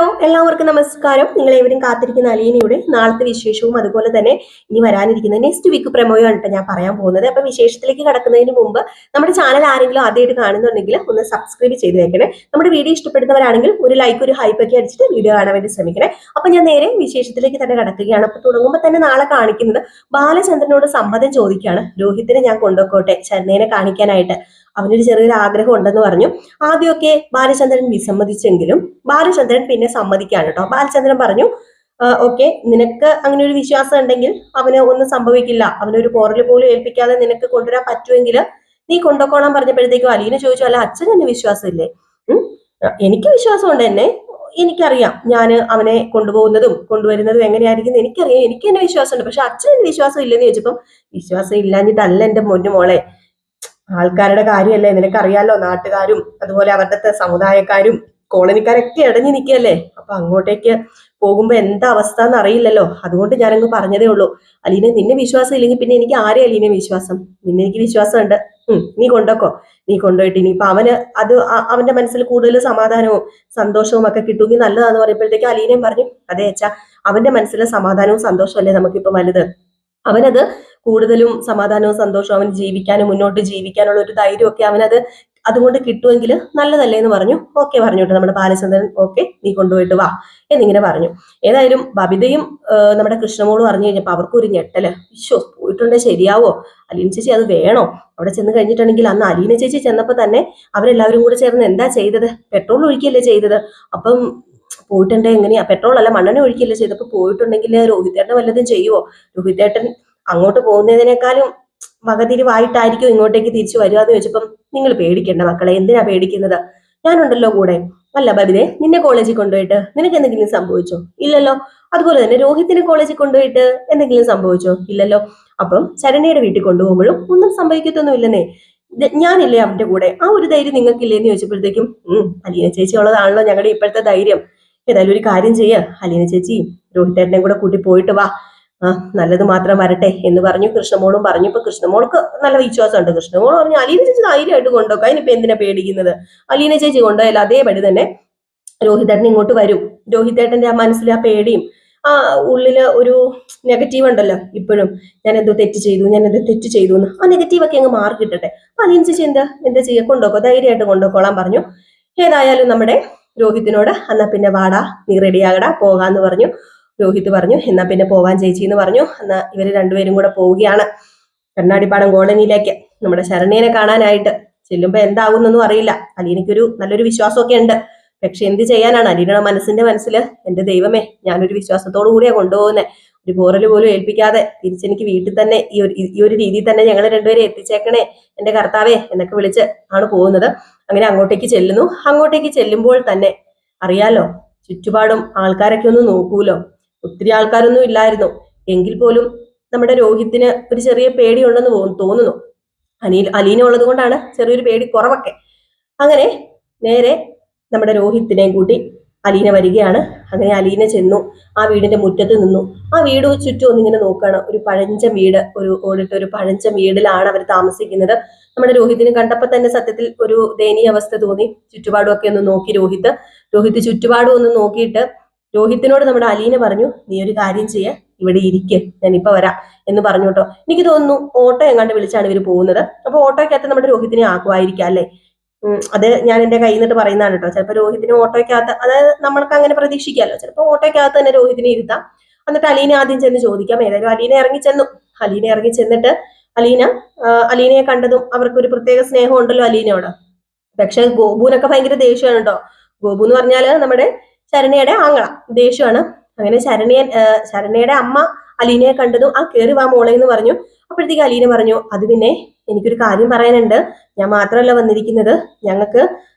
Hello, എല്ലാവർക്കും നമസ്കാരം. നിങ്ങളെവരും കാത്തിരിക്കുന്ന അലീനയുടെ നാളത്തെ വിശേഷവും അതുപോലെ തന്നെ ഇനി വരാനിരിക്കുന്ന നെക്സ്റ്റ് വീക്ക് പ്രമോയാണ് കേട്ടോ ഞാൻ പറയാൻ പോകുന്നത്. അപ്പൊ വിശേഷത്തിലേക്ക് കടക്കുന്നതിന് മുമ്പ് നമ്മുടെ ചാനൽ ആരെങ്കിലും ആദ്യമായിട്ട് കാണുന്നുണ്ടെങ്കിൽ ഒന്ന് സബ്സ്ക്രൈബ് ചെയ്ത് വെക്കണേ. നമ്മുടെ വീഡിയോ ഇഷ്ടപ്പെടുന്നവരാണെങ്കിൽ ഒരു ലൈക്ക് ഒരു ഹൈപ്പ് ഒക്കെ അടിച്ചിട്ട് വീഡിയോ കാണാൻ വേണ്ടി ശ്രമിക്കണേ. അപ്പൊ ഞാൻ നേരെ വിശേഷത്തിലേക്ക് തന്നെ കടക്കുകയാണ്. അപ്പൊ തുടങ്ങുമ്പോൾ തന്നെ നാളെ കാണിക്കുന്നത് ബാലചന്ദ്രനോട് സമ്മതം ചോദിക്കുകയാണ്. രോഹിത്തിനെ ഞാൻ കൊണ്ടുപോയിക്കോട്ടെ ചരണിനെ കാണിക്കാനായിട്ട്, അവനൊരു ചെറിയൊരു ആഗ്രഹം ഉണ്ടെന്ന് പറഞ്ഞു. ആദ്യമൊക്കെ ബാലചന്ദ്രൻ വിസമ്മതിച്ചെങ്കിലും ബാലചന്ദ്രൻ പിന്നെ സമ്മതിക്കാണ് കേട്ടോ. ബാലചന്ദ്രൻ പറഞ്ഞു, ഓക്കെ, നിനക്ക് അങ്ങനെ ഒരു വിശ്വാസം ഉണ്ടെങ്കിൽ അവന് ഒന്നും സംഭവിക്കില്ല, അവനൊരു പോറൽ പോലും ഏൽപ്പിക്കാതെ നിനക്ക് കൊണ്ടുവരാൻ പറ്റുമെങ്കിൽ നീ കൊണ്ടുപോകണം പറഞ്ഞപ്പോഴത്തേക്കും അലീന ചോദിച്ചു, അല്ല അച്ഛൻ എന്നെ വിശ്വാസമില്ലേ? എനിക്ക് വിശ്വാസമുണ്ട്, എന്നെ എനിക്കറിയാം, ഞാൻ അവനെ കൊണ്ടുപോകുന്നതും കൊണ്ടുവരുന്നതും എങ്ങനെയായിരിക്കും എനിക്കറിയാം, എനിക്ക് എന്നെ വിശ്വാസമുണ്ട്. പക്ഷെ അച്ഛൻ എന്നെ വിശ്വാസം ഇല്ലെന്ന് ചോദിച്ചപ്പം, വിശ്വാസം ഇല്ലാഞ്ഞിട്ടല്ല എന്റെ പൊന്നു മോളെ, ആൾക്കാരുടെ കാര്യമല്ലേ, നിനക്കറിയാലോ, നാട്ടുകാരും അതുപോലെ അവരുടെ സമുദായക്കാരും കോളനിക്കാരൊക്കെ അടഞ്ഞു നിൽക്കുകയല്ലേ. അപ്പൊ അങ്ങോട്ടേക്ക് പോകുമ്പോ എന്താ അവസ്ഥ എന്ന് അറിയില്ലല്ലോ, അതുകൊണ്ട് ഞാനങ്ങ് പറഞ്ഞതേ ഉള്ളൂ. അലീന, നിന്നെ വിശ്വാസം ഇല്ലെങ്കിൽ പിന്നെ എനിക്ക് ആരെയും അലീനെ വിശ്വാസം? നിന്നെ എനിക്ക് വിശ്വാസമുണ്ട്. നീ കൊണ്ടോക്കോ, നീ കൊണ്ടുപോയിട്ട് ഇനിയിപ്പൊ അവന് അത് അവന്റെ മനസ്സിൽ കൂടുതൽ സമാധാനവും സന്തോഷവും ഒക്കെ കിട്ടുമെങ്കിൽ നല്ലതാന്ന് പറയുമ്പോഴത്തേക്ക് അലീനയും പറഞ്ഞു, അതെ അച്ഛാ, അവന്റെ മനസ്സിലെ സമാധാനവും സന്തോഷവും അല്ലേ നമുക്കിപ്പോ വലുത്. അവനത് കൂടുതലും സമാധാനവും സന്തോഷവും, അവൻ ജീവിക്കാനും മുന്നോട്ട് ജീവിക്കാനുള്ള ഒരു ധൈര്യമൊക്കെ അവനത് അതുകൊണ്ട് കിട്ടുമെങ്കിൽ നല്ലതല്ലേ എന്ന് പറഞ്ഞു. ഓക്കെ പറഞ്ഞോട്ടെ നമ്മുടെ ബാലചന്ദ്രൻ, ഓക്കെ നീ കൊണ്ടുപോയിട്ട് വാ എന്നിങ്ങനെ പറഞ്ഞു. ഏതായാലും ബബിതയും നമ്മുടെ കൃഷ്ണമോളും അറിഞ്ഞു കഴിഞ്ഞപ്പോ അവർക്കൊരു ഞെട്ടല്. വിശ്വ പോയിട്ടുണ്ടെങ്കിൽ ശരിയാവോ? അലീന ചേച്ചി അത് വേണോ? അവിടെ ചെന്ന് കഴിഞ്ഞിട്ടുണ്ടെങ്കിൽ അന്ന് അലീന ചേച്ചി ചെന്നപ്പോ തന്നെ അവരെല്ലാവരും കൂടെ ചേർന്ന് എന്താ ചെയ്തത്? പെട്രോൾ ഒഴിക്കല്ലേ ചെയ്തത്. അപ്പം പോയിട്ടുണ്ടെങ്കിൽ എങ്ങനെയാ? പെട്രോൾ അല്ല, മണ്ണെണ്ണ ഒഴിക്കല്ലേ ചെയ്തപ്പോ പോയിട്ടുണ്ടെങ്കിൽ രോഹിതേട്ടൻ വല്ലതും ചെയ്യുവോ? രോഹിതേട്ടൻ അങ്ങോട്ട് പോകുന്നതിനേക്കാളും വകതിരിവായിട്ടായിരിക്കും ഇങ്ങോട്ടേക്ക് തിരിച്ചു വരിക എന്ന് ചോദിച്ചപ്പം, നിങ്ങൾ പേടിക്കേണ്ട മക്കളെ, എന്തിനാ പേടിക്കുന്നത്? ഞാനുണ്ടല്ലോ കൂടെ. അല്ല ബബിതെ, നിന്നെ കോളേജിൽ കൊണ്ടുപോയിട്ട് നിനക്ക് എന്തെങ്കിലും സംഭവിച്ചോ? ഇല്ലല്ലോ. അതുപോലെ തന്നെ രോഹിത്തിനെ കോളേജിൽ കൊണ്ടുപോയിട്ട് എന്തെങ്കിലും സംഭവിച്ചോ? ഇല്ലല്ലോ. അപ്പം ശരണ്യയുടെ വീട്ടിൽ കൊണ്ടുപോകുമ്പോഴും ഒന്നും സംഭവിക്കത്തൊന്നും ഇല്ലെന്നേ, ഞാനില്ലേ അവന്റെ കൂടെ, ആ ഒരു ധൈര്യം നിങ്ങൾക്കില്ലേന്ന് ചോദിച്ചപ്പോഴത്തേക്കും അലീന ചേച്ചി ഉള്ളതാണല്ലോ ഞങ്ങളുടെ ഇപ്പോഴത്തെ ധൈര്യം. ഏതായാലും ഒരു കാര്യം ചെയ്യുക, അലീന ചേച്ചി രോഹിത്തേട്ടനെ കൂടെ കൂട്ടി പോയിട്ട് വാ, നല്ലത് മാത്രം വരട്ടെ എന്ന് പറഞ്ഞു. കൃഷ്ണമോളും പറഞ്ഞു. ഇപ്പൊ കൃഷ്ണമോൾക്ക് നല്ല വിശ്വാസമുണ്ട്. കൃഷ്ണമോൾ പറഞ്ഞു, അലീന ചേച്ചി ധൈര്യമായിട്ട് കൊണ്ടുപോക്കാം, അതിനിപ്പോ എന്തിനാ പേടിക്കുന്നത്? അലീന ചേച്ചി കൊണ്ടുപോയാൽ അതേപടി തന്നെ രോഹിതേട്ടൻ ഇങ്ങോട്ട് വരും. രോഹിതേട്ടന്റെ ആ മനസ്സിൽ ആ പേടിയും ആ ഉള്ളില് ഒരു നെഗറ്റീവ് ഉണ്ടല്ലോ ഇപ്പോഴും, ഞാൻ എന്തോ തെറ്റ് ചെയ്തു എന്ന്, ആ നെഗറ്റീവ് ഒക്കെ അങ്ങ് മാറി കിട്ടട്ടെ. അപ്പൊ അലീന ചേച്ചി എന്താ ചെയ്യുക, കൊണ്ടുപോക്കോ, ധൈര്യമായിട്ട് കൊണ്ടുപോക്കോളാൻ പറഞ്ഞു. ഏതായാലും നമ്മുടെ രോഹിത്തിനോട് എന്നാ പിന്നെ വാടാ, നീ റെഡിയാകടാ, പോകാന്ന് പറഞ്ഞു. രോഹിത് പറഞ്ഞു, എന്നാ പിന്നെ പോവാൻ ചേച്ചി എന്ന് പറഞ്ഞു. എന്നാ ഇവര് രണ്ടുപേരും കൂടെ പോവുകയാണ് കണ്ണാടിപ്പാടം കോളനിയിലേക്ക് നമ്മുടെ ശരണ്യനെ കാണാനായിട്ട്. ചെല്ലുമ്പോ എന്താകുന്നൊന്നും അറിയില്ല. അലീനയ്ക്കൊരു നല്ലൊരു വിശ്വാസമൊക്കെ ഉണ്ട്. പക്ഷെ എന്ത് ചെയ്യാനാണ്, അലീനയുടെ മനസ്സിൽ എന്റെ ദൈവമേ, ഞാനൊരു വിശ്വാസത്തോടു കൂടിയാ കൊണ്ടുപോകുന്നത്, ഒരു പോറല് പോലും ഏൽപ്പിക്കാതെ തിരിച്ചെനിക്ക് വീട്ടിൽ തന്നെ ഈ ഒരു രീതിയിൽ തന്നെ ഞങ്ങൾ രണ്ടുപേരെ എത്തിച്ചേക്കണേ എന്റെ കർത്താവേ എന്നൊക്കെ വിളിച്ച് ആണ് പോകുന്നത്. അങ്ങനെ അങ്ങോട്ടേക്ക് ചെല്ലുന്നു. അങ്ങോട്ടേക്ക് ചെല്ലുമ്പോൾ തന്നെ അറിയാലോ, ചുറ്റുപാടും ആൾക്കാരൊക്കെ ഒന്ന് നോക്കൂലോ. ഒത്തിരി ആൾക്കാരൊന്നും ഇല്ലായിരുന്നു. എങ്കിൽ പോലും നമ്മുടെ രോഹിത്തിന് ഒരു ചെറിയ പേടിയുണ്ടെന്ന് തോന്നുന്നു. അലീന ഉള്ളത് കൊണ്ടാണ് ചെറിയൊരു പേടി കുറവൊക്കെ. അങ്ങനെ നേരെ നമ്മുടെ രോഹിത്തിനെയും കൂട്ടി അലീന വരികയാണ്. അങ്ങനെ അലീന ചെന്നു. ആ വീടിന്റെ മുറ്റത്ത് നിന്നു. ആ വീട് ചുറ്റും ഒന്നിങ്ങനെ നോക്കുകയാണ്. ഒരു പഴഞ്ച വീട്, ഒരു ഓടിട്ട ഒരു പഴഞ്ച വീടിലാണ് അവർ താമസിക്കുന്നത്. നമ്മുടെ രോഹിതിനെ കണ്ടപ്പോ തന്നെ സത്യത്തിൽ ഒരു ദയനീയ അവസ്ഥ തോന്നി. ചുറ്റുപാടും ഒക്കെ ഒന്ന് നോക്കി രോഹിത് ചുറ്റുപാടും ഒന്ന് നോക്കിയിട്ട് രോഹിത്തിനോട് നമ്മുടെ അലീന പറഞ്ഞു, നീ ഒരു കാര്യം ചെയ്യ, ഇവിടെ ഇരിക്ക്, ഞാനിപ്പോ വരാം എന്ന് പറഞ്ഞു കേട്ടോ. എനിക്ക് തോന്നുന്നു ഓട്ടോ എങ്ങാണ്ട് വിളിച്ചാണ് ഇവർ പോകുന്നത്. അപ്പൊ ഓട്ടോയ്ക്കകത്ത് നമ്മുടെ രോഹിത്തിനെ ആക്കുമായിരിക്കാം അല്ലെ. അത് ഞാൻ എന്റെ കയ്യിൽ നിന്നിട്ട് പറയുന്നതാണ് കേട്ടോ. ചിലപ്പോൾ രോഹിതിനെ ഓട്ടോയ്ക്കകത്ത്, അതായത് നമ്മൾക്ക് അങ്ങനെ പ്രതീക്ഷിക്കാമല്ലോ, ചിലപ്പോൾ ഓട്ടോയ്ക്കകത്ത് തന്നെ രോഹിതിനെ ഇരുത്താം. എന്നിട്ട് അലീന ആദ്യം ചെന്ന് ചോദിക്കാം. ഏതായാലും അലീന ഇറങ്ങി ചെന്നിട്ട് അലീനയെ കണ്ടതും അവർക്ക് ഒരു പ്രത്യേക സ്നേഹം ഉണ്ടല്ലോ അലീനയോട്. പക്ഷെ ഗോപുവിനൊക്കെ ഭയങ്കര ദേഷ്യമാണ് കേട്ടോ. ഗോപു എന്ന് പറഞ്ഞാല് നമ്മുടെ ശരണ്യയുടെ ആങ്ങള, ദേഷ്യമാണ്. അങ്ങനെ ശരണ്യയുടെ അമ്മ അലീനയെ കണ്ടതും ആ കേറി വാ മോളെ എന്ന് പറഞ്ഞു. അപ്പോഴത്തേക്ക് അലീന പറഞ്ഞു, അത് പിന്നെ എനിക്കൊരു കാര്യം പറയാനുണ്ട്, ഞാൻ മാത്രമല്ല വന്നിരിക്കുന്നത്, ഞങ്ങൾക്ക്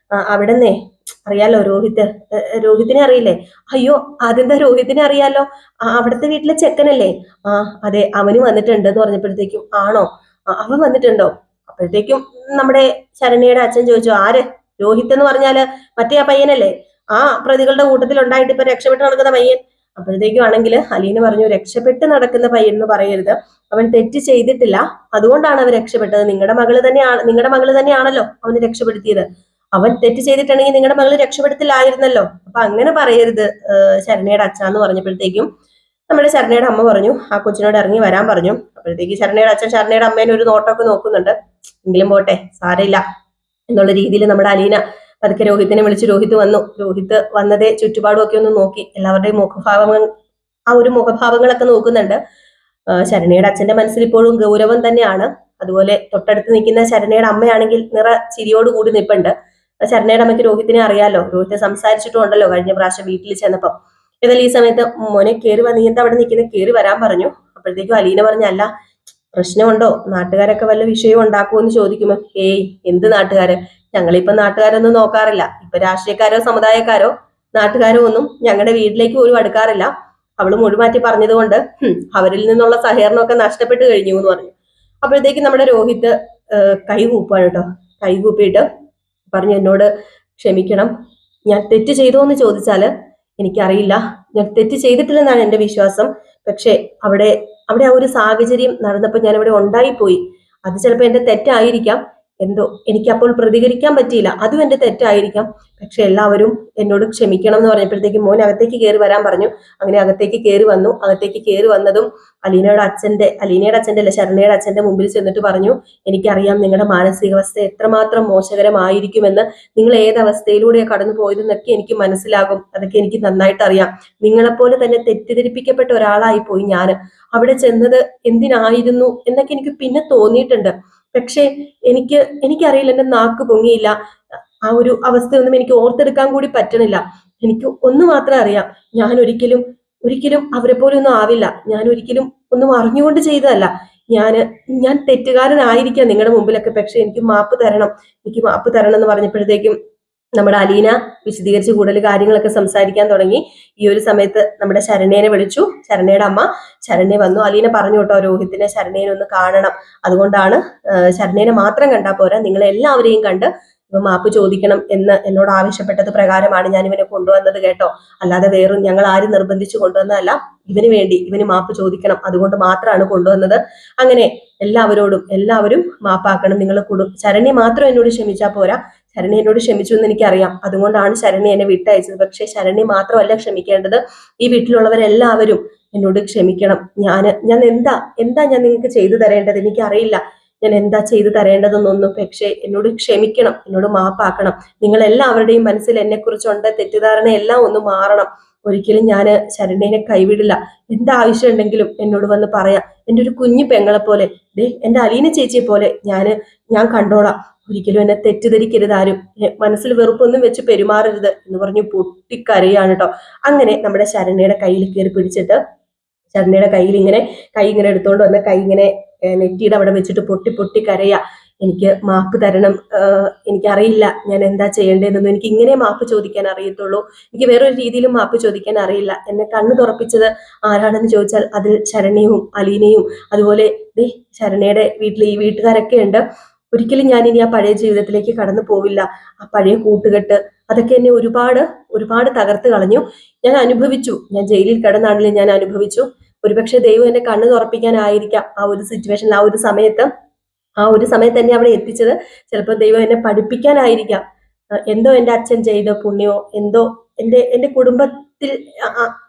അവിടെന്നേ അറിയാലോ രോഹിത്തിനെ അറിയില്ലേ? അയ്യോ, അതെന്താ രോഹിത്തിനെ അറിയാലോ, അവിടുത്തെ വീട്ടിലെ ചെക്കനല്ലേ? അതെ, അവന് വന്നിട്ടുണ്ട് എന്ന് പറഞ്ഞപ്പോഴത്തേക്കും, ആണോ, അവൻ വന്നിട്ടുണ്ടോ? അപ്പോഴത്തേക്കും നമ്മുടെ ശരണ്യയുടെ അച്ഛൻ ചോദിച്ചു, ആര്? രോഹിത് എന്ന് പറഞ്ഞാല് മറ്റേ ആ പയ്യനല്ലേ, ആ പ്രതികളുടെ കൂട്ടത്തിൽ ഉണ്ടായിട്ട് ഇപ്പൊ രക്ഷപ്പെട്ട് നടക്കുന്ന പയ്യൻ. അപ്പോഴത്തേക്കും ആണെങ്കിൽ അലീന പറഞ്ഞു, രക്ഷപ്പെട്ട് നടക്കുന്ന പയ്യൻ എന്ന് പറയരുത്, അവൻ തെറ്റ് ചെയ്തിട്ടില്ല, അതുകൊണ്ടാണ് അവൻ രക്ഷപ്പെട്ടത്. നിങ്ങളുടെ മകള് തന്നെയാണല്ലോ അവന് രക്ഷപ്പെടുത്തിയത്. അവൻ തെറ്റ് ചെയ്തിട്ടുണ്ടെങ്കിൽ നിങ്ങളുടെ മകള് രക്ഷപ്പെടുത്തില്ലായിരുന്നല്ലോ. അപ്പൊ അങ്ങനെ പറയരുത് ശരണയുടെ അച്ഛ എന്ന് പറഞ്ഞപ്പോഴത്തേക്കും നമ്മുടെ ശരണയുടെ അമ്മ പറഞ്ഞു ആ കൊച്ചിനോട് ഇറങ്ങി വരാൻ പറഞ്ഞു. അപ്പോഴത്തേക്ക് ശരണയുടെ അച്ഛൻ ശരണയുടെ അമ്മേനെ ഒരു നോട്ടമൊക്കെ നോക്കുന്നുണ്ട്. എങ്കിലും പോട്ടെ, സാരമില്ല എന്നുള്ള രീതിയിൽ നമ്മുടെ അലീന പതുക്കെ രോഹിത്തിനെ വിളിച്ച് രോഹിത് വന്നു. രോഹിത് വന്നതേ ചുറ്റുപാടും ഒക്കെ ഒന്ന് നോക്കി എല്ലാവരുടെയും ആ ഒരു മുഖഭാവങ്ങളൊക്കെ നോക്കുന്നുണ്ട്. ശരണയുടെ അച്ഛന്റെ മനസ്സിൽ ഇപ്പോഴും ഗൗരവം തന്നെയാണ്. അതുപോലെ തൊട്ടടുത്ത് നിൽക്കുന്ന ശരണയുടെ അമ്മയാണെങ്കിൽ നിറ ചിരിയോടുകൂടി നിൽപ്പുണ്ട്. ശരണയുടെ അമ്മയ്ക്ക് രോഹിത്തിനെ അറിയാലോ, രോഹിത് സംസാരിച്ചിട്ടുണ്ടല്ലോ കഴിഞ്ഞ പ്രാവശ്യം വീട്ടിൽ ചെന്നപ്പോ. ഏതായാലും ഈ സമയത്ത് മോനെ കയറി നീ എന്താ അവിടെ നിൽക്കുന്നത്, കയറി വരാൻ പറഞ്ഞു. അപ്പോഴത്തേക്കും അലീന പറഞ്ഞ അല്ല പ്രശ്നമുണ്ടോ, നാട്ടുകാരൊക്കെ വല്ല വിഷയവും ഉണ്ടാക്കുമോ എന്ന് ചോദിക്കുമ്പോ ഏയ് എന്ത് നാട്ടുകാര്, ഞങ്ങളിപ്പൊ നാട്ടുകാരൊന്നും നോക്കാറില്ല. ഇപ്പൊ രാഷ്ട്രീയക്കാരോ സമുദായക്കാരോ നാട്ടുകാരോ ഒന്നും ഞങ്ങളുടെ വീട്ടിലേക്ക് പോലും അടുക്കാറില്ല. അവള് മൊഴിമാറ്റി പറഞ്ഞതുകൊണ്ട് അവരിൽ നിന്നുള്ള സഹകരണമൊക്കെ നഷ്ടപ്പെട്ടു കഴിഞ്ഞു എന്ന് പറഞ്ഞു. അപ്പോഴത്തേക്ക് നമ്മുടെ രോഹിത് കൈ കൂപ്പാണ് കേട്ടോ. കൈ കൂപ്പിയിട്ട് പറഞ്ഞു എന്നോട് ക്ഷമിക്കണം, ഞാൻ തെറ്റ് ചെയ്തോ എന്ന് ചോദിച്ചാല് എനിക്കറിയില്ല, ഞാൻ തെറ്റ് ചെയ്തിട്ടില്ലെന്നാണ് എന്റെ വിശ്വാസം. പക്ഷെ അവിടെ ആ ഒരു സാഹചര്യം നടന്നപ്പോൾ ഞാൻ അവിടെ ഉണ്ടായിപ്പോയി. അത് ചിലപ്പോൾ എന്റെ തെറ്റായിരിക്കാം. എന്തോ എനിക്ക് അപ്പോൾ പ്രതികരിക്കാൻ പറ്റിയില്ല, അതും എന്റെ തെറ്റായിരിക്കാം. പക്ഷെ എല്ലാവരും എന്നോട് ക്ഷമിക്കണം എന്ന് പറഞ്ഞപ്പോഴത്തേക്ക് മോൻ അകത്തേക്ക് കയറി വരാൻ പറഞ്ഞു. അങ്ങനെ അകത്തേക്ക് കയറി വന്നു. അകത്തേക്ക് കയറി വന്നതും അലീനയുടെ അച്ഛന്റെ അല്ല ശരണയുടെ അച്ഛന്റെ മുമ്പിൽ ചെന്നിട്ട് പറഞ്ഞു എനിക്കറിയാം നിങ്ങളുടെ മാനസികാവസ്ഥ എത്രമാത്രം മോശകരമായിരിക്കുമെന്ന്, നിങ്ങൾ ഏതവസ്ഥയിലൂടെയാണ് കടന്നു പോയതെന്നൊക്കെ എനിക്ക് മനസ്സിലാകും. അതൊക്കെ എനിക്ക് നന്നായിട്ട് അറിയാം. നിങ്ങളെപ്പോലെ തന്നെ തെറ്റിദ്ധരിപ്പിക്കപ്പെട്ട ഒരാളായി പോയി ഞാൻ. അവിടെ ചെന്നത് എന്തിനായിരുന്നു എന്നൊക്കെ എനിക്ക് പിന്നെ തോന്നിയിട്ടുണ്ട്. പക്ഷെ എനിക്കറിയില്ല, എന്റെ നാക്ക് പൊങ്ങിയില്ല. ആ ഒരു അവസ്ഥയൊന്നും എനിക്ക് ഓർത്തെടുക്കാൻ കൂടി പറ്റണില്ല. എനിക്ക് ഒന്ന് മാത്രം അറിയാം, ഞാൻ ഒരിക്കലും അവരെ പോലെ ഒന്നും ആവില്ല. ഞാൻ ഒരിക്കലും ഒന്നും അറിഞ്ഞുകൊണ്ട് ചെയ്തതല്ല. ഞാൻ തെറ്റുകാരനായിരിക്കാം നിങ്ങളുടെ മുമ്പിലൊക്കെ. പക്ഷെ എനിക്ക് മാപ്പ് തരണം എന്ന് പറഞ്ഞപ്പോഴത്തേക്കും നമ്മുടെ അലീന വിശദീകരിച്ച് കൂടുതൽ കാര്യങ്ങളൊക്കെ സംസാരിക്കാൻ തുടങ്ങി. ഈ ഒരു സമയത്ത് നമ്മുടെ ശരണേനെ വിളിച്ചു. ശരണയുടെ അമ്മ ശരണെ വന്നു. അലീന പറഞ്ഞു കേട്ടോ രോഹിത്തിനെ ശരണേനെ ഒന്ന് കാണണം, അതുകൊണ്ടാണ് ശരണേനെ മാത്രം കണ്ടാൽ പോരാ നിങ്ങളെ എല്ലാവരെയും കണ്ട് ഇവ മാപ്പ് ചോദിക്കണം എന്ന് എന്നോട് ആവശ്യപ്പെട്ടത് പ്രകാരമാണ് ഞാൻ ഇവനെ കൊണ്ടുവന്നത് കേട്ടോ. അല്ലാതെ വേറും ഞങ്ങൾ ആരും നിർബന്ധിച്ചു കൊണ്ടുവന്നതല്ല. ഇവന് മാപ്പ് ചോദിക്കണം, അതുകൊണ്ട് മാത്രമാണ് കൊണ്ടുവന്നത്. അങ്ങനെ എല്ലാവരും മാപ്പാക്കണം. നിങ്ങൾ ശരണി മാത്രം എന്നോട് ക്ഷമിച്ചാൽ പോരാ, ശരണി എന്നോട് ക്ഷമിച്ചു എന്ന് എനിക്കറിയാം. അതുകൊണ്ടാണ് ശരണി എന്നെ വിട്ടയച്ചത്. പക്ഷെ ശരണി മാത്രമല്ല ക്ഷമിക്കേണ്ടത്, ഈ വീട്ടിലുള്ളവരെല്ലാവരും എന്നോട് ക്ഷമിക്കണം. ഞാൻ എന്താ ഞാൻ നിങ്ങൾക്ക് ചെയ്തു തരേണ്ടത് എനിക്കറിയില്ല, ഞാൻ എന്താ ചെയ്തു തരേണ്ടതെന്നൊന്നും. പക്ഷെ എന്നോട് ക്ഷമിക്കണം, എന്നോട് മാപ്പാക്കണം. നിങ്ങൾ എല്ലാവരുടെയും മനസ്സിൽ എന്നെ കുറിച്ചുണ്ട് തെറ്റിദ്ധാരണ എല്ലാം ഒന്ന് മാറണം. ഒരിക്കലും ഞാൻ ശരണേനെ കൈവിടില്ല. എന്താവശ്യം ഉണ്ടെങ്കിലും എന്നോട് വന്ന് പറയാം. എൻ്റെ ഒരു കുഞ്ഞു പെങ്ങളെ പോലെ, എൻ്റെ അലീന ചേച്ചിയെ പോലെ ഞാൻ കണ്ടോളാം. ഒരിക്കലും എന്നെ തെറ്റിദ്ധരിക്കരുത്, ആരും മനസ്സിൽ വെറുപ്പൊന്നും വെച്ച് പെരുമാറരുത് എന്ന് പറഞ്ഞു പൊട്ടിക്കരയാണ് കേട്ടോ. അങ്ങനെ നമ്മുടെ ശരണയുടെ കയ്യിൽ കയറി പിടിച്ചിട്ട് ശരണയുടെ കൈ ഇങ്ങനെ എടുത്തോണ്ട് വന്ന് കൈ ഇങ്ങനെ നെറ്റിയുടെ അവിടെ വെച്ചിട്ട് പൊട്ടി കരയാ. എനിക്ക് മാപ്പ് തരണം, എനിക്കറിയില്ല ഞാൻ എന്താ ചെയ്യേണ്ടതെന്നൊന്നും. എനിക്ക് ഇങ്ങനെ മാപ്പ് ചോദിക്കാൻ അറിയത്തുള്ളൂ, എനിക്ക് വേറൊരു രീതിയിലും മാപ്പ് ചോദിക്കാൻ അറിയില്ല. എന്നെ കണ്ണു തുറപ്പിച്ചത് ആരാണെന്ന് ചോദിച്ചാൽ അതിൽ ശരണയും അലീനയും അതുപോലെ ശരണയുടെ ഈ വീട്ടുകാരൊക്കെ ഉണ്ട്. ഒരിക്കലും ഞാൻ ഇനി ആ പഴയ ജീവിതത്തിലേക്ക് കടന്നു പോവില്ല. ആ പഴയ കൂട്ടുകെട്ട് അതൊക്കെ എന്നെ ഒരുപാട് തകർത്ത് കളഞ്ഞു. ഞാൻ അനുഭവിച്ചു, ഞാൻ ജയിലിൽ കിടന്നാണെങ്കിലും ഞാൻ അനുഭവിച്ചു. ഒരുപക്ഷെ ദൈവം എന്നെ കണ്ണു തുറപ്പിക്കാനായിരിക്കാം ആ ഒരു സിറ്റുവേഷനിൽ ആ ഒരു സമയത്ത് എന്നെ അവിടെ എത്തിച്ചത്. ചിലപ്പോൾ ദൈവം എന്നെ പഠിപ്പിക്കാനായിരിക്കാം. എന്തോ എൻ്റെ അച്ഛൻ ചെയ്ത പുണ്യോ, എന്തോ എൻ്റെ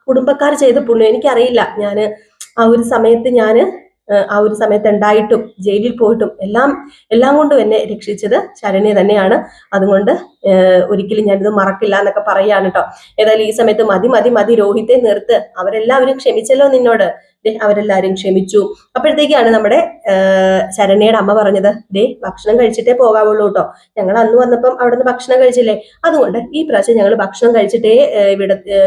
കുടുംബക്കാർ ചെയ്ത പുണ്യോ എനിക്കറിയില്ല. ആ ഒരു സമയത്ത് ഉണ്ടായിട്ടും ജയിലിൽ പോയിട്ടും എല്ലാം കൊണ്ടും എന്നെ രക്ഷിച്ചത് ശരണി തന്നെയാണ്. അതുകൊണ്ട് ഒരിക്കലും ഞാനിത് മറക്കില്ല എന്നൊക്കെ പറയാണ് കേട്ടോ. ഏതായാലും ഈ സമയത്ത് മതി രോഹിത്തെ നിർത്ത്, അവരെല്ലാവരും ക്ഷമിച്ചല്ലോ നിന്നോട്. അവരെല്ലാരും ക്ഷമിച്ചു. അപ്പോഴത്തേക്കാണ് നമ്മുടെ ശരണയുടെ അമ്മ പറഞ്ഞത്, ഭക്ഷണം കഴിച്ചിട്ടേ പോകാവുള്ളൂ കേട്ടോ, ഞങ്ങൾ അന്ന് വന്നപ്പം അവിടെ നിന്ന് ഭക്ഷണം കഴിച്ചില്ലേ, അതുകൊണ്ട് ഈ പ്രാവശ്യം ഞങ്ങൾ ഭക്ഷണം കഴിച്ചിട്ടേ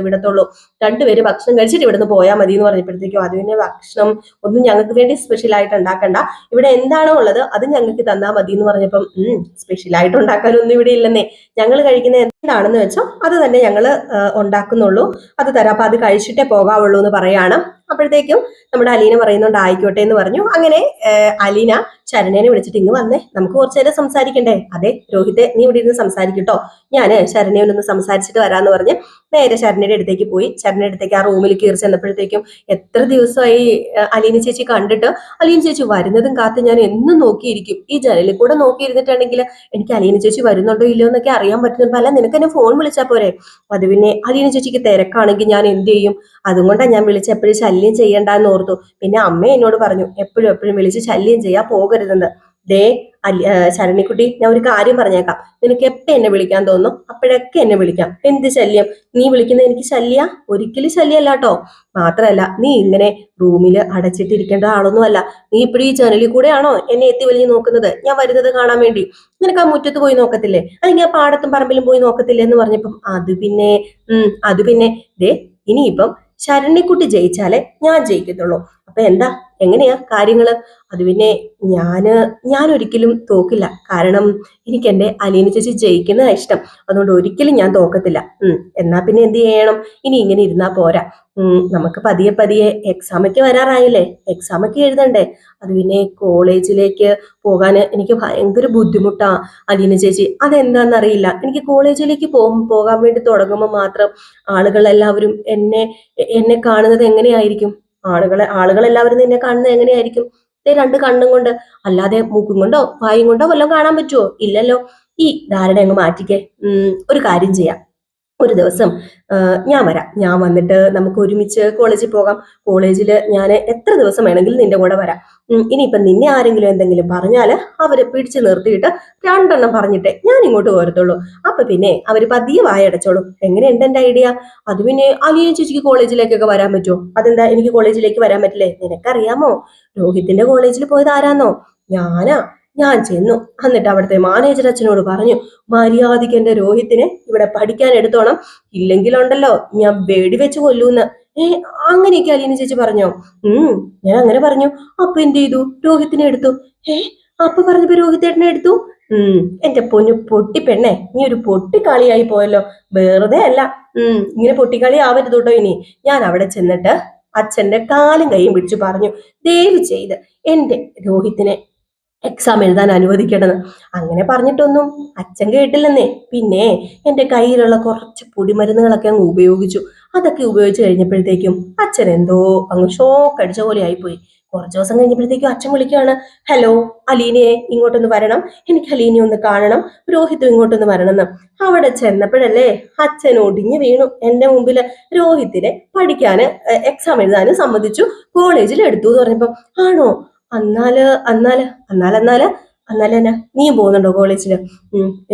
വിടത്തുള്ളൂ, രണ്ടുപേര് ഭക്ഷണം കഴിച്ചിട്ട് ഇവിടുന്ന് പോയാൽ മതി എന്ന് പറഞ്ഞപ്പോഴത്തേക്കും അത് പിന്നെ ഭക്ഷണം ഒന്നും ഞങ്ങൾക്ക് വേണ്ടി സ്പെഷ്യൽ ആയിട്ട് ഉണ്ടാക്കണ്ട, ഇവിടെ എന്താണോ ഉള്ളത് അത് ഞങ്ങൾക്ക് തന്നാൽ മതി എന്ന് പറഞ്ഞപ്പം സ്പെഷ്യൽ ആയിട്ട് ഉണ്ടാക്കാനൊന്നും ഇവിടെ ഇല്ലെന്നേ, ഞങ്ങൾ കഴിക്കുന്ന എന്താണെന്ന് വെച്ചോ അത് തന്നെ ഞങ്ങൾ ഉണ്ടാക്കുന്നുള്ളൂ, അത് തരാം, അപ്പൊ അത് കഴിച്ചിട്ടേ പോകാവുള്ളൂ എന്ന് പറയാണ്. അപ്പോഴത്തേക്കും നമ്മുടെ അലീന പറയുന്നുണ്ട് ആയിക്കോട്ടെ എന്ന് പറഞ്ഞു. അങ്ങനെ അലീന ശരണേനെ വിളിച്ചിട്ട് ഇങ്ങ് വന്നേ, നമുക്ക് കുറച്ചു നേരം സംസാരിക്കണ്ടേ. അതെ രോഹിത്തെ, നീ ഇവിടെ ഇരുന്ന് സംസാരിക്കട്ടോ, ഞാൻ ശരണ്യനൊന്ന് സംസാരിച്ചിട്ട് വരാന്ന് പറഞ്ഞ് നേരെ ശരണ്യയുടെ അടുത്തേക്ക് പോയി. ശരണ്യയുടെ അടുത്തേക്ക് ആ റൂമിൽ കയറി ചെന്നപ്പോഴത്തേക്കും എത്ര ദിവസമായി അലീന ചേച്ചി കണ്ടിട്ട്. അലീന ചേച്ചി വരുന്നതും കാത്ത് ഞാൻ എന്നും നോക്കിയിരിക്കും. ഈ ജനലിൽ കൂടെ നോക്കിയിരുന്നിട്ടുണ്ടെങ്കിൽ എനിക്ക് അലീന ചേച്ചി വരുന്നുണ്ടോ ഇല്ലയോ എന്നൊക്കെ അറിയാൻ പറ്റുന്നുണ്ട്. അല്ല, നിനക്ക് എന്നെ ഫോൺ വിളിച്ചാൽ പോരെ. അത് പിന്നെ അലീന ചേച്ചിക്ക് തിരക്കാണെങ്കിൽ ഞാൻ എന്ത് ചെയ്യും? അതുകൊണ്ടാണ് ഞാൻ വിളിച്ച് എപ്പോഴും ശല്യം ചെയ്യണ്ടെന്ന് ഓർത്തു. പിന്നെ അമ്മ എന്നോട് പറഞ്ഞു എപ്പോഴും എപ്പോഴും വിളിച്ച് ശല്യം ചെയ്യാൻ പോകരുതെന്ന്. ദേ ശരണ്യക്കുട്ടി, ഞാൻ ഒരു കാര്യം പറഞ്ഞേക്കാം. നിനക്ക് എപ്പോ എന്നെ വിളിക്കാൻ തോന്നുന്നു അപ്പോഴൊക്കെ എന്നെ വിളിക്കാം. എന്ത് ശല്യം? നീ വിളിക്കുന്നത് എനിക്ക് ശല്യ? ഒരിക്കലും ശല്യമല്ല കേട്ടോ. മാത്രമല്ല, നീ ഇങ്ങനെ റൂമില് അടച്ചിട്ടിരിക്കേണ്ട ആളൊന്നും അല്ല. നീ ഇപ്പോഴും ഈ ജനലിൽ കൂടെയാണോ എന്നെ എത്തി വലിയ നോക്കുന്നത്? ഞാൻ വരുന്നത് കാണാൻ വേണ്ടി. നിനക്ക് ആ മുറ്റത്ത് പോയി നോക്കത്തില്ലേ? അല്ലെങ്കിൽ ആ പാടത്തും പറമ്പിലും പോയി നോക്കത്തില്ലേ എന്ന് പറഞ്ഞപ്പം അത് പിന്നെ ദേ ഇനിയിപ്പം ശരണ്യക്കുട്ടി ജയിച്ചാലേ ഞാൻ ജയിക്കത്തുള്ളൂ. അപ്പൊ എന്താ, എങ്ങനെയാ കാര്യങ്ങള്? അത് പിന്നെ ഞാൻ ഒരിക്കലും തോക്കില്ല. കാരണം എനിക്ക് എന്റെ അലീന ചേച്ചി ജയിക്കുന്നതാ ഇഷ്ടം. അതുകൊണ്ട് ഒരിക്കലും ഞാൻ തോക്കത്തില്ല. എന്നാ പിന്നെ എന്ത് ചെയ്യണം? ഇനി ഇങ്ങനെ ഇരുന്നാ പോരാ. നമുക്ക് പതിയെ പതിയെ എക്സാമൊക്കെ വരാറായില്ലേ? എക്സാമൊക്കെ എഴുതണ്ടേ? അത് പിന്നെ കോളേജിലേക്ക് പോകാൻ എനിക്ക് ഭയങ്കര ബുദ്ധിമുട്ടാ അലീന ചേച്ചി. അതെന്താന്നറിയില്ല. എനിക്ക് കോളേജിലേക്ക് പോകാൻ വേണ്ടി തുടങ്ങുമ്പോൾ മാത്രം ആളുകളെല്ലാവരും എന്നെ കാണുന്നത് എങ്ങനെയായിരിക്കും? ആളുകളെല്ലാവരും നിന്നെ കാണുന്നത് എങ്ങനെയായിരിക്കും? രണ്ട് കണ്ണും കൊണ്ട്, അല്ലാതെ മൂക്കും കൊണ്ടോ വായും കൊണ്ടോ വല്ലതും കാണാൻ പറ്റുമോ? ഇല്ലല്ലോ. ഈ ധാരണ അങ്ങ് മാറ്റിക്കേ. ഒരു കാര്യം ചെയ്യാം. ഒരു ദിവസം ഞാൻ വരാം. ഞാൻ വന്നിട്ട് നമുക്ക് ഒരുമിച്ച് കോളേജിൽ പോകാം. കോളേജിൽ ഞാൻ എത്ര ദിവസം വേണമെങ്കിലും നിന്റെ കൂടെ വരാം. ഇനിയിപ്പം നിന്നെ ആരെങ്കിലും എന്തെങ്കിലും പറഞ്ഞാൽ അവരെ പിടിച്ചു നിർത്തിയിട്ട് രണ്ടെണ്ണം പറഞ്ഞിട്ടേ ഞാൻ ഇങ്ങോട്ട് പോരത്തുള്ളൂ. അപ്പൊ പിന്നെ അവര് പതിയെ വായടച്ചോളും. എങ്ങനെയുണ്ട് എന്റെ ഐഡിയ? അത് പിന്നെ അലിയ ചേച്ചിക്ക് കോളേജിലേക്കൊക്കെ വരാൻ പറ്റുമോ? അതെന്താ എനിക്ക് കോളേജിലേക്ക് വരാൻ പറ്റില്ലേ? നിനക്കറിയാമോ രോഹിത്തിന്റെ കോളേജിൽ പോയത് ആരാന്നോ? ഞാൻ ചെന്നു. എന്നിട്ട് അവിടുത്തെ മാനേജർ അച്ഛനോട് പറഞ്ഞു, മര്യാദയ്ക്ക് എന്റെ രോഹിത്തിനെ ഇവിടെ പഠിക്കാൻ എടുത്തോണം, ഇല്ലെങ്കിലുണ്ടല്ലോ ഞാൻ വെടിവെച്ച് കൊല്ലൂന്ന്. അങ്ങനെയൊക്കെ അലീന ചേച്ചി പറഞ്ഞോ? ഞാൻ അങ്ങനെ പറഞ്ഞു. അപ്പൊ എന്ത് ചെയ്തു? രോഹിത്തിനെ എടുത്തു. അപ്പൊ പറഞ്ഞപ്പോ രോഹിത്തേട്ടനെ എടുത്തു. എന്റെ പൊന്നു പൊട്ടി പെണ്ണെ, നീ ഒരു പൊട്ടിക്കളിയായി പോയല്ലോ. വെറുതെ അല്ല. ഇങ്ങനെ പൊട്ടിക്കളി ആവരുത് കേട്ടോ. ഇനി ഞാൻ അവിടെ ചെന്നിട്ട് അച്ഛന്റെ കാലും കൈയും പിടിച്ചു പറഞ്ഞു, ദയവ് ചെയ്ത് എന്റെ രോഹിത്തിനെ എക്സാം എഴുതാൻ അനുവദിക്കണമെന്ന്. അങ്ങനെ പറഞ്ഞിട്ടൊന്നും അച്ഛൻ കേട്ടില്ലെന്നേ. പിന്നെ എന്റെ കയ്യിലുള്ള കുറച്ച് പൊടിമരുന്നുകളൊക്കെ അങ്ങ് ഉപയോഗിച്ചു. അതൊക്കെ ഉപയോഗിച്ച് കഴിഞ്ഞപ്പോഴത്തേക്കും അച്ഛൻ എന്തോ അങ്ങ് ഷോക്ക് അടിച്ച പോലെ ആയിപ്പോയി. കുറച്ച് ദിവസം കഴിഞ്ഞപ്പോഴത്തേക്കും അച്ഛൻ വിളിക്കുകയാണ്, ഹലോ അലീനയെ ഇങ്ങോട്ടൊന്ന് വരണം, എനിക്ക് അലീനെ ഒന്ന് കാണണം, രോഹിത്തും ഇങ്ങോട്ടൊന്ന് വരണം എന്ന്. അവിടെ ചെന്നപ്പോഴല്ലേ അച്ഛൻ ഒടിഞ്ഞു വീണു എന്റെ മുമ്പില്. രോഹിത്തിനെ പഠിക്കാന് എക്സാം എഴുതാനും സമ്മതിച്ചു, കോളേജിൽ എടുത്തു എന്ന് പറഞ്ഞപ്പോ, ആണോ എന്നാല് എന്നാല് എന്നാല് എന്നാലെന്നാ നീയും പോകുന്നുണ്ടോ കോളേജില്?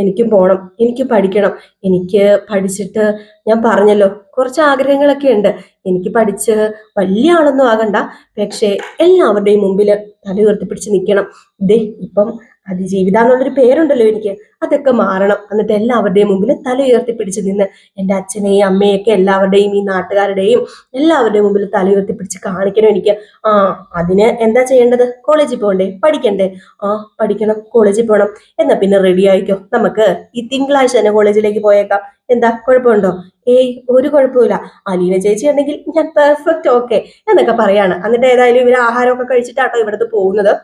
എനിക്കും പോണം, എനിക്ക് പഠിക്കണം. എനിക്ക് പഠിച്ചിട്ട്, ഞാൻ പറഞ്ഞല്ലോ കുറച്ച് ആഗ്രഹങ്ങളൊക്കെ ഉണ്ട്. എനിക്ക് പഠിച്ച് വലിയ ആളൊന്നും ആകണ്ട, പക്ഷെ എല്ലാവരുടെയും മുമ്പില് തല ഉയർത്തിപ്പിടിച്ച് നിൽക്കണം. ഇതേ ഇപ്പം അതിജീവിത എന്നുള്ളൊരു പേരുണ്ടല്ലോ എനിക്ക്, അതൊക്കെ മാറണം. എന്നിട്ട് എല്ലാവരുടെയും മുമ്പിൽ തല ഉയർത്തിപ്പിടിച്ച് നിന്ന് എൻ്റെ അച്ഛനെയും അമ്മയൊക്കെ എല്ലാവരുടെയും ഈ നാട്ടുകാരുടെയും എല്ലാവരുടെയും മുമ്പിൽ തല ഉയർത്തിപ്പിടിച്ച് കാണിക്കണം എനിക്ക്. അതിന് എന്താ ചെയ്യേണ്ടത്? കോളേജിൽ പോകണ്ടേ? പഠിക്കണ്ടേ? പഠിക്കണം, കോളേജിൽ പോകണം. എന്നാ പിന്നെ റെഡി ആയിക്കോ, നമുക്ക് ഈ തിങ്കളാഴ്ച തന്നെ കോളേജിലേക്ക് പോയേക്കാം. എന്താ കുഴപ്പമുണ്ടോ? ഒരു കുഴപ്പമില്ല. അലീന ചേച്ചി ഉണ്ടെങ്കിൽ ഞാൻ പെർഫെക്റ്റ് ഓക്കെ എന്നൊക്കെ പറയാണ്. എന്നിട്ട് ഏതായാലും ഇവര് ആഹാരമൊക്കെ കഴിച്ചിട്ടാട്ടോ ഇവിടുത്തെ പോകുന്നത്.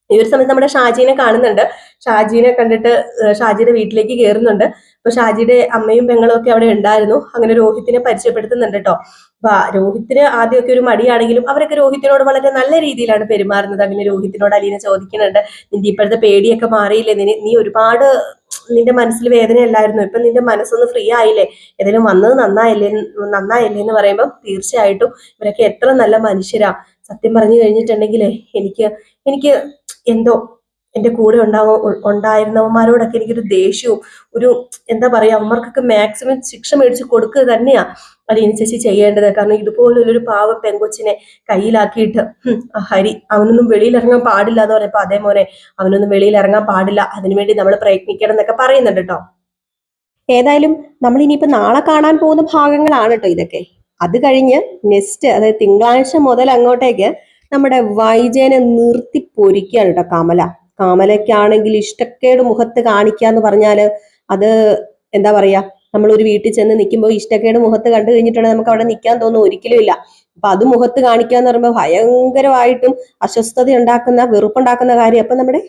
ഈ ഒരു സമയത്ത് നമ്മുടെ ഷാജീനെ കാണുന്നുണ്ട്. ഷാജീനെ കണ്ടിട്ട് ഷാജിയുടെ വീട്ടിലേക്ക് കയറുന്നുണ്ട്. അപ്പൊ ഷാജിയുടെ അമ്മയും പെങ്ങളും ഒക്കെ അവിടെ ഉണ്ടായിരുന്നു. അങ്ങനെ രോഹിത്തിനെ പരിചയപ്പെടുത്തുന്നുണ്ട് കേട്ടോ. അപ്പൊ രോഹിത്തിന് ആദ്യമൊക്കെ ഒരു മടിയാണെങ്കിലും അവരൊക്കെ രോഹിത്തിനോട് വളരെ നല്ല രീതിയിലാണ് പെരുമാറുന്നത്. അങ്ങനെ രോഹിത്തിനോട് അലീന ചോദിക്കുന്നുണ്ട്, നിന്റെ ഇപ്പോഴത്തെ പേടിയൊക്കെ മാറിയില്ലേ? നീ ഒരുപാട് നിന്റെ മനസ്സിൽ വേദനയല്ലായിരുന്നു, ഇപ്പൊ നിന്റെ മനസ്സൊന്ന് ഫ്രീ ആയില്ലേ? ഏതെങ്കിലും വന്നത് നന്നായില്ലേ എന്ന് പറയുമ്പോൾ തീർച്ചയായിട്ടും ഇവരൊക്കെ എത്ര നല്ല മനുഷ്യരാ. സത്യം പറഞ്ഞു കഴിഞ്ഞിട്ടുണ്ടെങ്കിലേ എനിക്ക് എന്തോ എന്റെ കൂടെ ഉണ്ടായിരുന്നവന്മാരോടൊക്കെ എനിക്കൊരു ദേഷ്യവും ഒരു എന്താ പറയാ, അമ്മർക്കൊക്കെ മാക്സിമം ശിക്ഷ മേടിച്ച് കൊടുക്കുക തന്നെയാ അലീന ചേച്ചി ചെയ്യേണ്ടത്. കാരണം ഇതുപോലൊരു പാവ പെങ്കൊച്ചിനെ കയ്യിലാക്കിയിട്ട് ഹരി അവനൊന്നും വെളിയിൽ ഇറങ്ങാൻ പാടില്ല എന്ന് പറഞ്ഞപ്പോ, അതേ മോനെ അവനൊന്നും വെളിയിൽ ഇറങ്ങാൻ പാടില്ല, അതിനുവേണ്ടി നമ്മൾ പ്രയത്നിക്കണം എന്നൊക്കെ പറയുന്നുണ്ട് കേട്ടോ. ഏതായാലും നമ്മൾ ഇനിയിപ്പോ നാളെ കാണാൻ പോകുന്ന ഭാഗങ്ങളാണ് കേട്ടോ ഇതൊക്കെ. അത് കഴിഞ്ഞ് നെക്സ്റ്റ്, അതായത് തിങ്കളാഴ്ച മുതൽ അങ്ങോട്ടേക്ക് നമ്മുടെ വൈജയനെ നിർത്തി പൊരിക്കുകയാണ് കേട്ടോ കാമലയ്ക്കാണെങ്കിൽ ഇഷ്ടക്കേട് മുഖത്ത് കാണിക്കാന്ന് പറഞ്ഞാല് അത് എന്താ പറയാ, നമ്മൾ ഒരു വീട്ടിൽ ചെന്ന് നിൽക്കുമ്പോൾ ഇഷ്ടക്കേട് മുഖത്ത് കണ്ടു കഴിഞ്ഞിട്ടുണ്ടെങ്കിൽ നമുക്ക് അവിടെ നിൽക്കാൻ തോന്നുന്നു ഒരിക്കലും ഇല്ല. അപ്പൊ അത് മുഖത്ത് കാണിക്കാന്ന് പറയുമ്പോൾ ഭയങ്കരമായിട്ടും അസ്വസ്ഥത ഉണ്ടാക്കുന്ന, വെറുപ്പുണ്ടാക്കുന്ന കാര്യം. അപ്പൊ നമ്മുടെ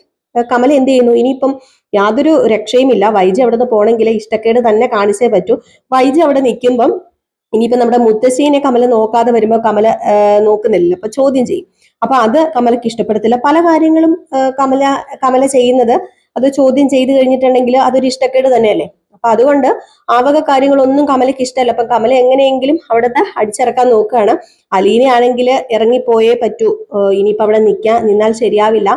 കമല എന്ത് ചെയ്യുന്നു? ഇനിയിപ്പം യാതൊരു രക്ഷയുമില്ല. വൈജി അവിടെ നിന്ന് പോകണമെങ്കിൽ ഇഷ്ടക്കേട് തന്നെ കാണിച്ചേ പറ്റൂ. വൈജി അവിടെ നിൽക്കുമ്പം ഇനിയിപ്പോ നമ്മുടെ മുത്തശ്ശീനെ കമല നോക്കാതെ വരുമ്പോൾ കമല നോക്കുന്നില്ല, അപ്പൊ ചോദ്യം ചെയ്യും. അപ്പൊ അത് കമലക്ക് ഇഷ്ടപ്പെടത്തില്ല. പല കാര്യങ്ങളും കമല ചെയ്യുന്നത് അത് ചോദ്യം ചെയ്ത് കഴിഞ്ഞിട്ടുണ്ടെങ്കിൽ അതൊരു ഇഷ്ടക്കേട് തന്നെയല്ലേ. അപ്പൊ അതുകൊണ്ട് ആ വക കാര്യങ്ങളൊന്നും കമലക്ക് ഇഷ്ടമല്ല. അപ്പൊ കമല എങ്ങനെയെങ്കിലും അവിടുത്തെ അടിച്ചിറക്കാൻ നോക്കുകയാണ്. അലീനയാണെങ്കിൽ ഇറങ്ങിപ്പോയേ പറ്റൂ, ഇനിയിപ്പോ അവിടെ നിന്നാൽ ശരിയാവില്ല,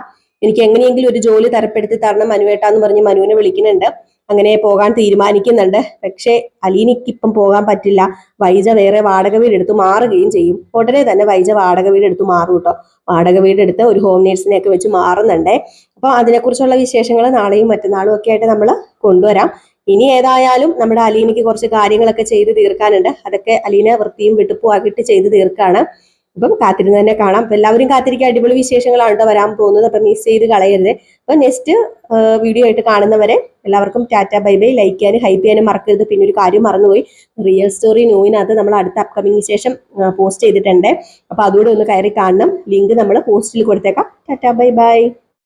എനിക്ക് എങ്ങനെയെങ്കിലും ഒരു ജോലി തരപ്പെടുത്തി തരണം മനുവേട്ടാന്ന് പറഞ്ഞ് മനുവിനെ വിളിക്കുന്നുണ്ട്. അങ്ങനെ പോകാൻ തീരുമാനിക്കുന്നുണ്ട്. പക്ഷേ അലീനയ്ക്ക് ഇപ്പം പോകാൻ പറ്റില്ല. വൈജ വേറെ വാടക വീടെടുത്ത് മാറുകയും ചെയ്യും. ഉടനെ തന്നെ വൈജ വാടക വീടെടുത്ത് മാറും കേട്ടോ. വാടക വീടെടുത്ത് ഒരു ഹോം നേഴ്സിനെയൊക്കെ വെച്ച് മാറുന്നുണ്ടേ. അപ്പൊ അതിനെക്കുറിച്ചുള്ള വിശേഷങ്ങൾ നാളെയും മറ്റന്നാളും ഒക്കെ ആയിട്ട് നമ്മൾ കൊണ്ടുവരാം. ഇനി ഏതായാലും നമ്മുടെ അലീനയ്ക്ക് കുറച്ച് കാര്യങ്ങളൊക്കെ ചെയ്ത് തീർക്കാനുണ്ട്. അതൊക്കെ അലീന വൃത്തിയും വെട്ടുപ്പും ആക്കിയിട്ട് ചെയ്ത് തീർക്കാണ്. അപ്പം കാത്തിരുന്ന് തന്നെ കാണാം. അപ്പൊ എല്ലാവരും കാത്തിരിക്കുക. അടിപൊളി വിശേഷങ്ങളാണ് കേട്ടോ വരാൻ പോകുന്നത്. അപ്പൊ മിസ് ചെയ്ത് കളയരുത്. അപ്പൊ നെക്സ്റ്റ് വീഡിയോ ആയിട്ട് കാണുന്നവരെ എല്ലാവർക്കും ടാറ്റ ബൈ ബൈ. ലൈക്ക് ചെയ്യാനും ഹൈപ്പ് ചെയ്യാനും മറക്കരുത്. പിന്നെ ഒരു കാര്യം മറന്നുപോയി, റിയൽ സ്റ്റോറി ന്യൂവിനകത്ത് നമ്മൾ അടുത്ത അപ്കമിങ് വിശേഷം പോസ്റ്റ് ചെയ്തിട്ടുണ്ട്. അപ്പൊ അതുകൂടെ ഒന്ന് കയറി കാണണം. ലിങ്ക് നമ്മൾ പോസ്റ്റിൽ കൊടുത്തേക്കാം. Tata bye bye.